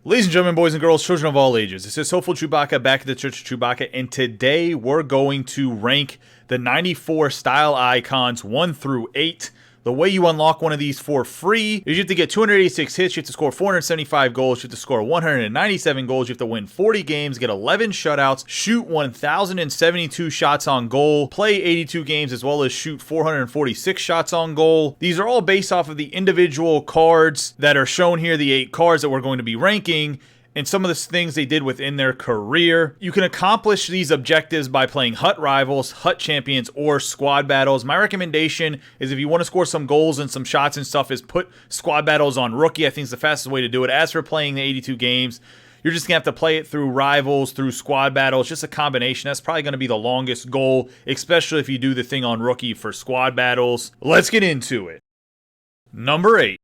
Ladies and gentlemen, boys and girls, children of all ages, this is Hopeful Chewbacca back at the Church of Chewbacca, and today we're going to rank the 94 style icons 1 through 8. The way you unlock one of these for free is you have to get 286 hits, you have to score 475 goals, you have to score 197 goals, you have to win 40 games, get 11 shutouts, shoot 1,072 shots on goal, play 82 games, as well as shoot 446 shots on goal. These are all based off of the individual cards that are shown here, the 8 cards that we're going to be ranking, and some of the things they did within their career. You can accomplish these objectives by playing HUT rivals, HUT champions, or squad battles. My recommendation is if you want to score some goals and some shots and stuff is put squad battles on rookie. I think it's the fastest way to do it. As for playing the 82 games, you're just going to have to play it through rivals, through squad battles, just a combination. That's probably going to be the longest goal, especially if you do the thing on rookie for squad battles. Let's get into it. Number 8.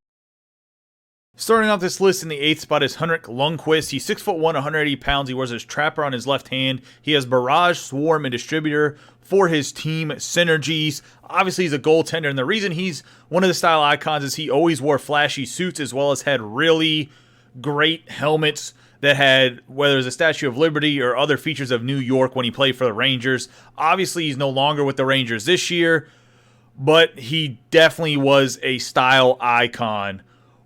Starting off this list in the 8th spot is HENRIK LUNDQVIST. He's 6'1", 180 pounds. He wears his trapper on his left hand. He has Barrage, Swarm, and Distributor for his team synergies. Obviously, he's a goaltender, and the reason he's one of the style icons is he always wore flashy suits as well as had really great helmets that had, whether it's a Statue of Liberty or other features of New York when he played for the Rangers. Obviously, he's no longer with the Rangers this year, but he definitely was a style icon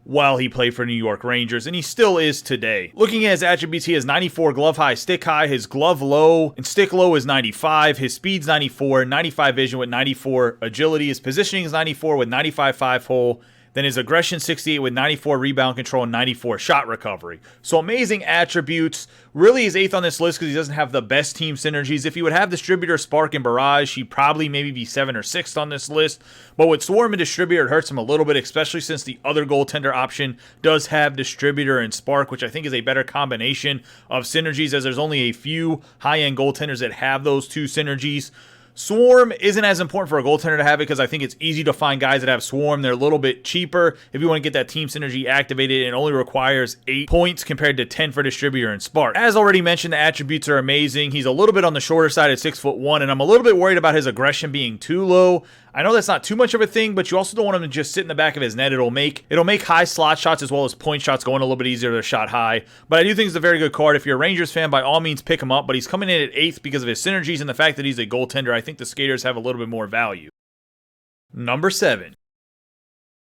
while he played for New York Rangers, and he still is today. Looking at his attributes, he has 94 glove high, stick high. His glove low and stick low is 95. His speed's 94, 95 vision with 94 agility. His positioning is 94 with 95 5-hole. Then his aggression 68 with 94 rebound control and 94 shot recovery. So amazing attributes. Really is 8th on this list because he doesn't have the best team synergies. If he would have Distributor, Spark, and Barrage, he'd probably maybe be 7th or 6th on this list. But with Swarm and Distributor, it hurts him a little bit, especially since the other goaltender option does have Distributor and Spark, which I think is a better combination of synergies, as there's only a few high-end goaltenders that have those two synergies. Swarm isn't as important for a goaltender to have it because I think it's easy to find guys that have Swarm. They're a little bit cheaper if you want to get that team synergy activated. It only requires 8 points compared to 10 for Distributor and Spark. As already mentioned, the attributes are amazing. He's a little bit on the shorter side at 6'1", and I'm a little bit worried about his aggression being too low. I know that's not too much of a thing, but you also don't want him to just sit in the back of his net. It'll make high slot shots as well as point shots going a little bit easier to shot high. But I do think it's a very good card. If you're a Rangers fan, by all means pick him up. But he's coming in at 8th because of his synergies and the fact that he's a goaltender. I think the skaters have a little bit more value. Number 7.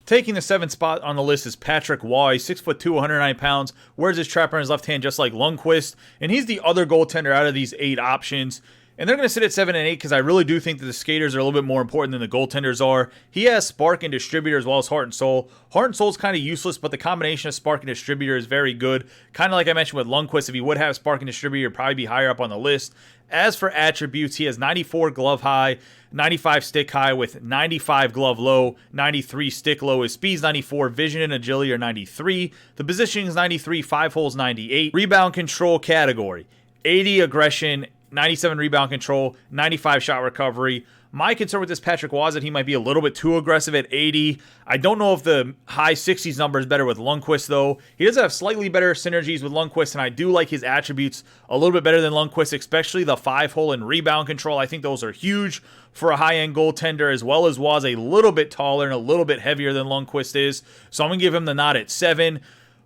Taking the 7th spot on the list is Patrick Waugh. He's 6'2", 109 pounds. Wears his trapper in his left hand just like Lundqvist. And he's the other goaltender out of these 8 options. And they're going to sit at 7 and 8 because I really do think that the skaters are a little bit more important than the goaltenders are. He has Spark and Distributor as well as Heart and Soul. Heart and Soul is kind of useless, but the combination of Spark and Distributor is very good. Kind of like I mentioned with Lundqvist, if he would have Spark and Distributor, he'd probably be higher up on the list. As for attributes, he has 94 glove high, 95 stick high with 95 glove low, 93 stick low. His speed's 94, vision and agility are 93. The positioning is 93, 5-hole's 98. Rebound control category, 80 aggression, 97 rebound control, 95 shot recovery. My concern with this Patrick Waugh is that he might be a little bit too aggressive at 80. I don't know if the high 60s number is better with Lundqvist, though. He does have slightly better synergies with Lundqvist, and I do like his attributes a little bit better than Lundqvist, especially the 5-hole and rebound control. I think those are huge for a high-end goaltender, as well as Waugh's a little bit taller and a little bit heavier than Lundqvist is. So I'm going to give him the nod at 7.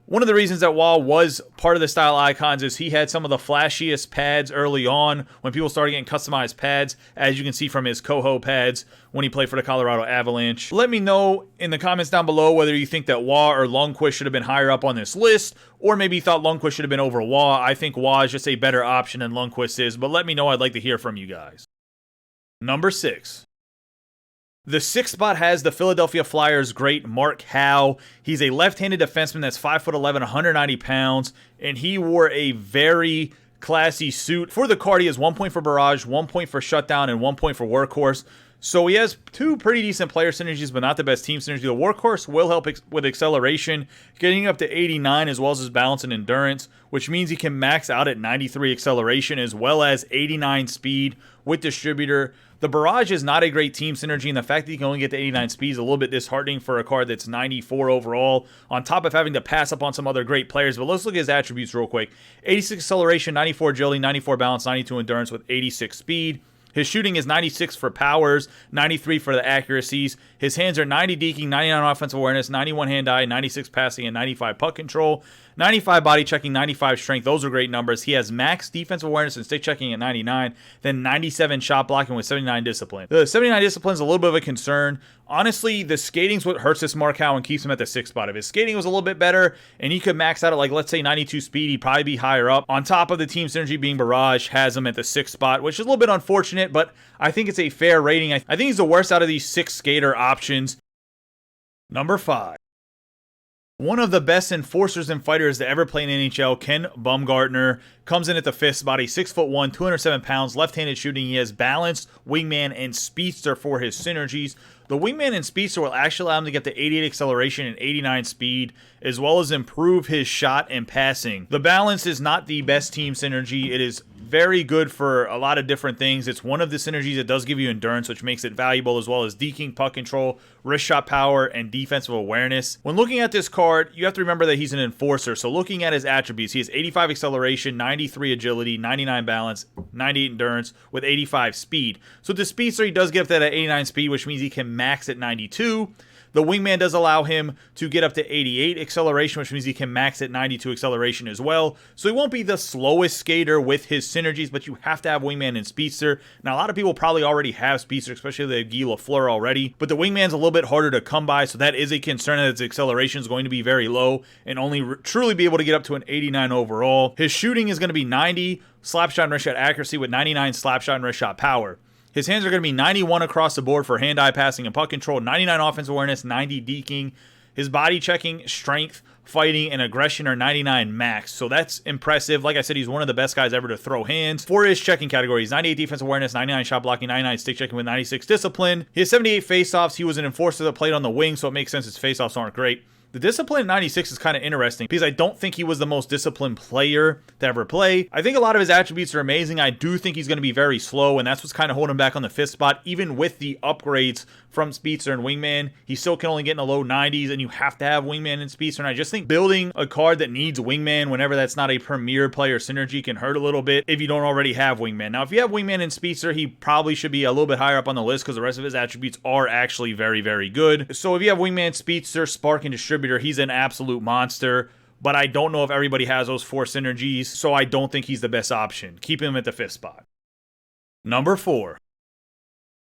One of the reasons that Waugh was part of the style icons is he had some of the flashiest pads early on when people started getting customized pads, as you can see from his Coho pads when he played for the Colorado Avalanche. Let me know in the comments down below whether you think that Waugh or Lundqvist should have been higher up on this list, or maybe you thought Lundqvist should have been over Waugh. I think Waugh is just a better option than Lundqvist is, but let me know. I'd like to hear from you guys. Number 6. The 6th spot has the Philadelphia Flyers great Mark Howe. He's a left-handed defenseman that's 5'11", 190 pounds, and he wore a very classy suit. For the card, he has 1 point for Barrage, 1 point for Shutdown, and 1 point for Workhorse. So he has 2 pretty decent player synergies, but not the best team synergy. The Workhorse will help with acceleration, getting up to 89, as well as his balance and endurance, which means he can max out at 93 acceleration, as well as 89 speed with Distributor. The Barrage is not a great team synergy, and the fact that you can only get to 89 speed is a little bit disheartening for a card that's 94 overall, on top of having to pass up on some other great players. But let's look at his attributes real quick. 86 acceleration, 94 agility, 94 balance, 92 endurance with 86 speed. His shooting is 96 for powers, 93 for the accuracies. His hands are 90 deking, 99 offensive awareness, 91 hand-eye, 96 passing, and 95 puck control. 95 body checking, 95 strength. Those are great numbers. He has max defensive awareness and stick checking at 99, then 97 shot blocking with 79 discipline. The 79 discipline is a little bit of a concern. Honestly, the skating's what hurts this Markow and keeps him at the 6th spot. If his skating was a little bit better and he could max out at, like, let's say 92 speed, he'd probably be higher up. On top of the team synergy being Barrage has him at the 6th spot, which is a little bit unfortunate, but I think it's a fair rating. I think he's the worst out of these 6 skater options. Number 5. One of the best enforcers and fighters to ever play in NHL, Ken Baumgartner, comes in at the 5th spot. He's 6'1", 207 pounds, left-handed shooting. He has balanced, wingman, and speedster for his synergies. The wingman and speedster will actually allow him to get to 88 acceleration and 89 speed, as well as improve his shot and passing. The balance is not the best team synergy. It is very good for a lot of different things. It's one of the synergies that does give you endurance, which makes it valuable, as well as deking, puck control, wrist shot power, and defensive awareness. When looking at this card, you have to remember that he's an enforcer. So looking at his attributes, he has 85 acceleration, 93 agility, 99 balance, 98 endurance, with 85 speed. So the speedster, he does get up to that 89 speed, which means he can max at 92. The wingman does allow him to get up to 88 acceleration, which means he can max at 92 acceleration as well. So he won't be the slowest skater with his synergies, but you have to have wingman and speedster. Now, a lot of people probably already have speedster, especially if they have Guy Lafleur already, but the wingman's a little bit harder to come by, so that is a concern that his acceleration is going to be very low and only truly be able to get up to an 89 overall. His shooting is going to be 90 slap shot and wrist shot accuracy with 99 slap shot and wrist shot power. His hands are going to be 91 across the board for hand-eye passing and puck control, 99 offensive awareness, 90 deking. His body checking, strength, fighting, and aggression are 99 max. So that's impressive. Like I said, he's one of the best guys ever to throw hands. For his checking categories, 98 defensive awareness, 99 shot blocking, 99 stick checking with 96 discipline. He has 78 faceoffs. He was an enforcer that played on the wing, so it makes sense his faceoffs aren't great. The discipline at 96 is kind of interesting because I don't think he was the most disciplined player to ever play. I think a lot of his attributes are amazing. I do think he's going to be very slow, and that's what's kind of holding him back on the 5th spot. Even with the upgrades from speedster and wingman, he still can only get in the low 90s, and you have to have wingman and speedster. And I just think building a card that needs wingman whenever that's not a premier player synergy can hurt a little bit if you don't already have wingman. Now, if you have wingman and speedster, he probably should be a little bit higher up on the list because the rest of his attributes are actually very, very good. So if you have wingman, speedster, spark, and distributor, he's an absolute monster, but I don't know if everybody has those 4 synergies, so I don't think he's the best option. Keep him at the 5th spot. Number 4.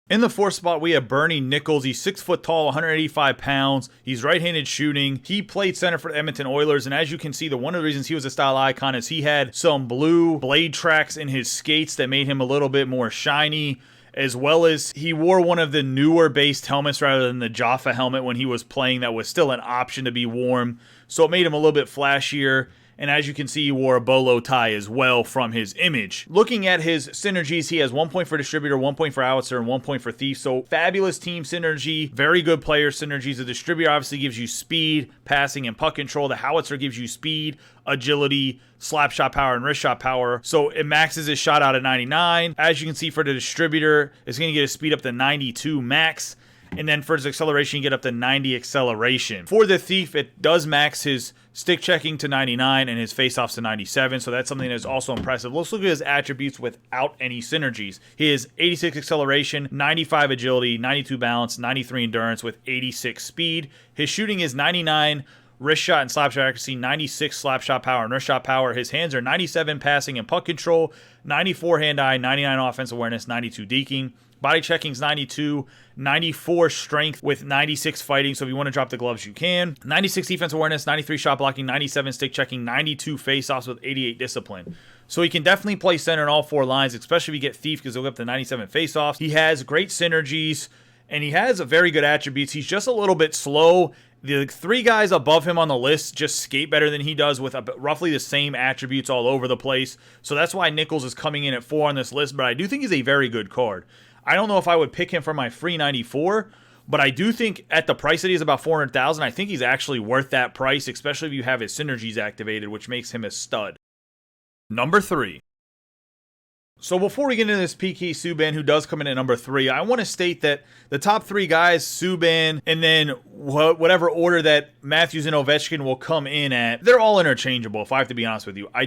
In the 4th spot, we have Bernie Nicholls. He's 6 foot tall, 185 pounds. He's right-handed shooting. He played center for the Edmonton Oilers, and as you can see, one of the reasons he was a style icon is he had some blue blade tracks in his skates that made him a little bit more shiny, as well as he wore one of the newer based helmets rather than the Jaffa helmet when he was playing that was still an option to be worn. So it made him a little bit flashier. And as you can see, he wore a bolo tie as well from his image. Looking at his synergies, he has 1 point for distributor, 1 point for howitzer, and 1 point for thief. So fabulous team synergy, very good player synergies. The distributor obviously gives you speed, passing, and puck control. The howitzer gives you speed, agility, slap shot power, and wrist shot power. So it maxes his shot out at 99. As you can see for the distributor, it's going to get his speed up to 92 max. And then for his acceleration, you get up to 90 acceleration. For the thief, it does max his stick checking to 99 and his faceoffs to 97. So that's something that's also impressive. Let's look at his attributes without any synergies. He has 86 acceleration, 95 agility, 92 balance, 93 endurance with 86 speed. His shooting is 99 wrist shot and slap shot accuracy, 96 slap shot power and wrist shot power. His hands are 97 passing and puck control, 94 hand-eye, 99 offensive awareness, 92 deking. Body checking's 92, 94 strength with 96 fighting, so if you want to drop the gloves, you can. 96 defense awareness, 93 shot blocking, 97 stick checking, 92 face-offs with 88 discipline. So he can definitely play center in all 4 lines, especially if you get thief because he'll get up to 97 face-offs. He has great synergies, and he has very good attributes. He's just a little bit slow. The 3 guys above him on the list just skate better than he does with roughly the same attributes all over the place. So that's why Nicholls is coming in at 4 on this list, but I do think he's a very good card. I don't know if I would pick him for my free 94, but I do think at the price that he is about $400,000, I think he's actually worth that price, especially if you have his synergies activated, which makes him a stud. Number 3. So before we get into this PK Subban, who does come in at number 3, I want to state that the top 3 guys, Subban, and then whatever order that Matthews and Ovechkin will come in at, they're all interchangeable, if I have to be honest with you. I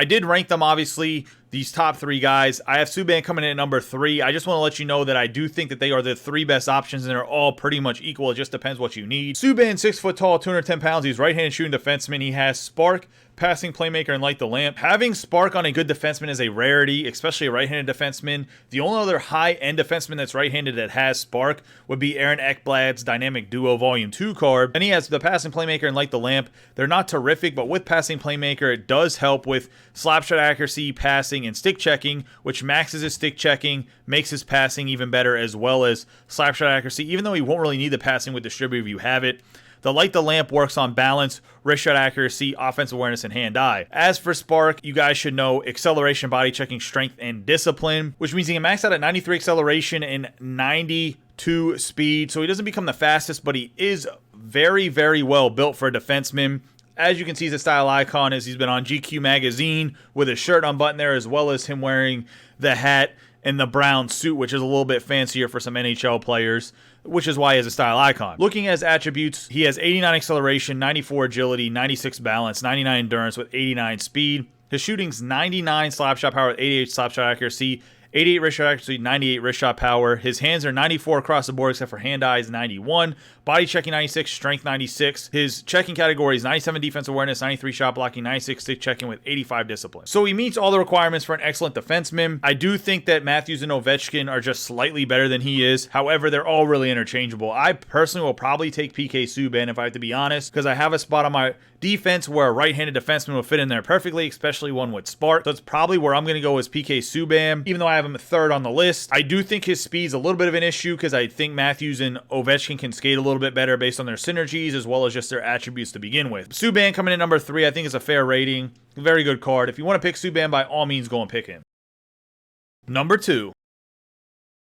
did rank them, obviously. these top 3 guys. I have SUBBAN coming in at number 3. I just want to let you know that I do think that they are the 3 best options, and they're all pretty much equal. It just depends what you need. SUBBAN, 6 foot tall, 210 pounds. He's right-handed shooting defenseman. He has spark, passing playmaker, and light the lamp. Having spark on a good defenseman is a rarity, especially a right-handed defenseman. The only other high-end defenseman that's right-handed that has spark would be Aaron Ekblad's Dynamic Duo Volume 2 card. And he has the passing playmaker and light the lamp. They're not terrific, but with passing playmaker, it does help with slap shot accuracy, passing, and stick checking, which maxes his stick checking, makes his passing even better, as well as slap shot accuracy, even though he won't really need the passing with distributor if you have it. The light the lamp works on balance, wrist shot accuracy, offensive awareness, and hand-eye. As for spark, you guys should know acceleration, body checking, strength, and discipline, which means he can max out at 93 acceleration and 92 speed. So he doesn't become the fastest, but he is very, very well built for a defenseman. As you can see, his style icon is he's been on GQ magazine with his shirt unbuttoned there, as well as him wearing the hat and the brown suit, which is a little bit fancier for some NHL players, which is why he has a style icon. Looking at his attributes, he has 89 acceleration, 94 agility, 96 balance, 99 endurance with 89 speed. His shooting's 99 slap shot power with 88 slap shot accuracy, 88 wrist shot accuracy, 98 wrist shot power. His hands are 94 across the board except for hand-eye is 91. Body checking 96, strength 96. His checking category is 97 defense awareness, 93 shot blocking, 96 stick checking with 85 discipline. So he meets all the requirements for an excellent defenseman. I do think that Matthews and Ovechkin are just slightly better than he is. However, they're all really interchangeable. I personally will probably take PK Subban if I have to be honest, because I have a spot on my defense where a right-handed defenseman will fit in there perfectly, especially one with spark. So that's probably where I'm going to go as PK Subban, even though I have him 3rd on the list. I do think his speed's a little bit of an issue because I think Matthews and Ovechkin can skate a little bit better based on their synergies as well as just their attributes to begin with. Subban coming in number 3, I think is a fair rating. Very good card. If you want to pick Subban, by all means, go and pick him. Number 2.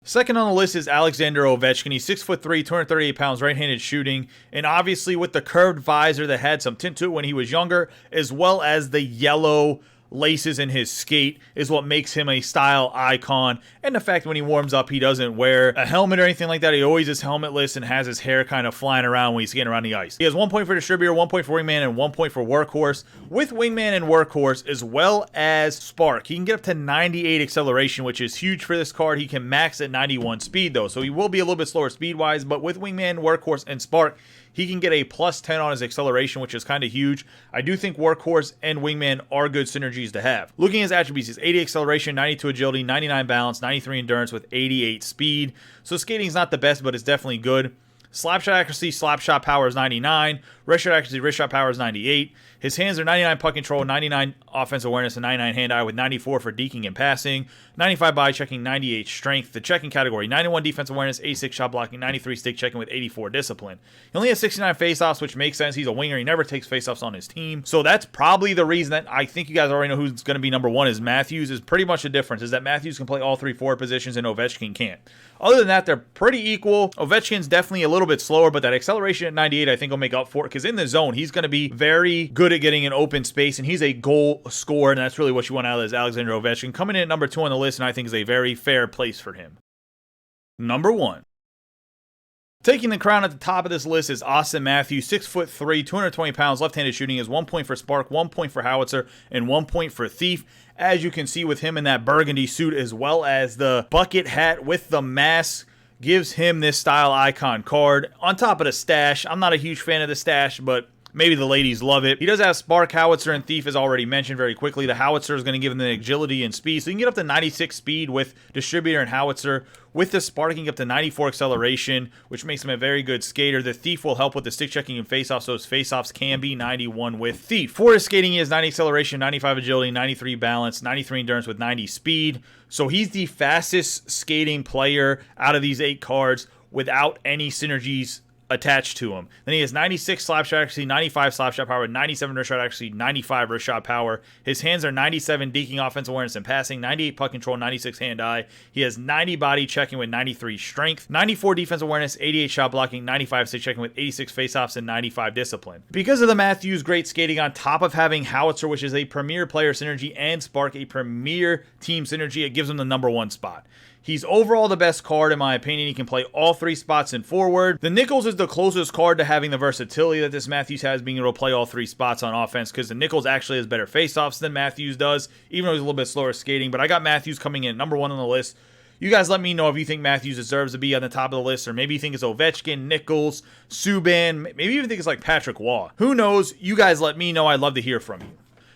Second on the list is Alexander Ovechkin. He's 6'3", 238 pounds, right-handed shooting. And obviously with the curved visor that had some tint to it when he was younger, as well as the yellow laces in his skate is what makes him a style icon. And the fact when he warms up, he doesn't wear a helmet or anything like that. He always is helmetless and has his hair kind of flying around when he's skating around the ice. He has 1 point for distributor, 1 point for wingman, and 1 point for workhorse. With wingman and workhorse, as well as spark, he can get up to 98 acceleration, which is huge for this card. He can max at 91 speed though, so he will be a little bit slower speed-wise, but with wingman, workhorse, and spark, he can get a plus 10 on his acceleration, which is kind of huge. I do think Workhorse and Wingman are good synergies to have. Looking at his attributes, he's 80 acceleration, 92 agility, 99 balance, 93 endurance with 88 speed. So skating's not the best, but it's definitely good. Slap shot accuracy, slap shot power is 99. Wrist shot accuracy, wrist shot power is 98. His hands are 99 puck control, 99 offensive awareness, and 99 hand-eye with 94 for deking and passing. 95 body checking, 98 strength. The checking category, 91 defensive awareness, 86 shot blocking, 93 stick checking with 84 discipline. He only has 69 faceoffs, which makes sense. He's a winger. He never takes faceoffs on his team. So that's probably the reason that I think you guys already know who's going to be number 1 is Matthews. Is pretty much the difference is that Matthews can play all 3 forward positions and Ovechkin can't. Other than that, they're pretty equal. Ovechkin's definitely a little bit slower, but that acceleration at 98 I think will make up for it because in the zone, he's going to be very good at getting an open space, and he's a goal scorer, and that's really what you want out of this Alexander Ovechkin. Coming in at number 2 on the list, and I think is a very fair place for him. Number 1. Taking the crown at the top of this list is Austin Matthews, 6'3", 220 pounds, left-handed shooting. Is 1 point for spark, 1 point for howitzer, and 1 point for thief. As you can see with him in that burgundy suit, as well as the bucket hat with the mask, gives him this style icon card. On top of the stash, I'm not a huge fan of the stash, but maybe the ladies love it. He does have spark, howitzer, and thief, as already mentioned very quickly. The howitzer is going to give him the agility and speed, so you can get up to 96 speed with distributor and howitzer. With the spark, you can get up to 94 acceleration, which makes him a very good skater. The thief will help with the stick checking and faceoffs, so his faceoffs can be 91 with thief. For his skating, he has 90 acceleration, 95 agility, 93 balance, 93 endurance with 90 speed. So he's the fastest skating player out of these 8 cards without any synergies attached to him. Then he has 96 slap shot accuracy, 95 slap shot power, 97 wrist shot accuracy, 95 wrist shot power. His hands are 97 deking offensive awareness and passing, 98 puck control, 96 hand-eye. He has 90 body checking with 93 strength, 94 defensive awareness, 88 shot blocking, 95 stick checking with 86 faceoffs, and 95 discipline. Because of the Matthews great skating, on top of having howitzer, which is a premier player synergy, and spark, a premier team synergy, it gives him the number 1 spot. He's overall the best card in my opinion. He can play all 3 spots in forward. The Nichols is the closest card to having the versatility that this Matthews has, being able to play all 3 spots on offense, because the Nichols actually has better faceoffs than Matthews does, even though he's a little bit slower skating. But I got Matthews coming in #1 on the list. You guys let me know if you think Matthews deserves to be on the top of the list, or maybe you think it's Ovechkin, Nichols, Subban, maybe even think it's like Patrick Waugh. Who knows? You guys let me know. I'd love to hear from you.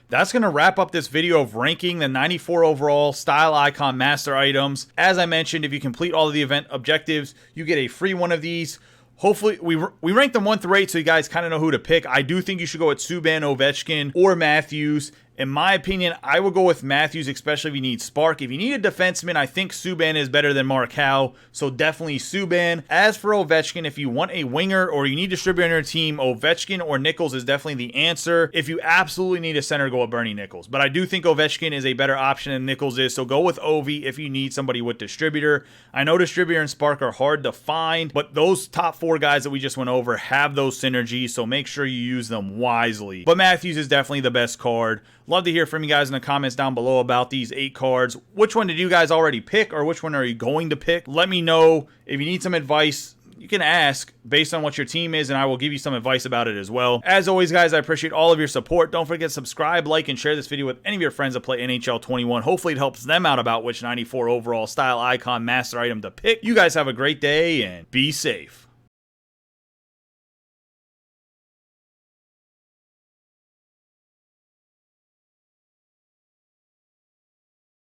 That's going to wrap up this video of ranking the 94 overall Style Icon Master items. As I mentioned, if you complete all of the event objectives, you get a free one of these. Hopefully, we rank them 1 through 8 so you guys kind of know who to pick. I do think you should go with Subban, Ovechkin, or Matthews. In my opinion, I would go with Matthews, especially if you need spark. If you need a defenseman, I think Subban is better than Mark Howe, so definitely Subban. As for Ovechkin, if you want a winger or you need a distributor on your team, Ovechkin or Nichols is definitely the answer. If you absolutely need a center, go with Bernie Nichols. But I do think Ovechkin is a better option than Nichols is, so go with Ovi if you need somebody with distributor. I know distributor and spark are hard to find, but those top 4 guys that we just went over have those synergies, so make sure you use them wisely. But Matthews is definitely the best card. Love to hear from you guys in the comments down below about these 8 cards. Which one did you guys already pick, or which one are you going to pick? Let me know. If you need some advice, you can ask based on what your team is, and I will give you some advice about it as well. As always, guys, I appreciate all of your support. Don't forget to subscribe, like, and share this video with any of your friends that play NHL 21. Hopefully it helps them out about which 94 overall Style Icon Master item to pick. You guys have a great day, and be safe.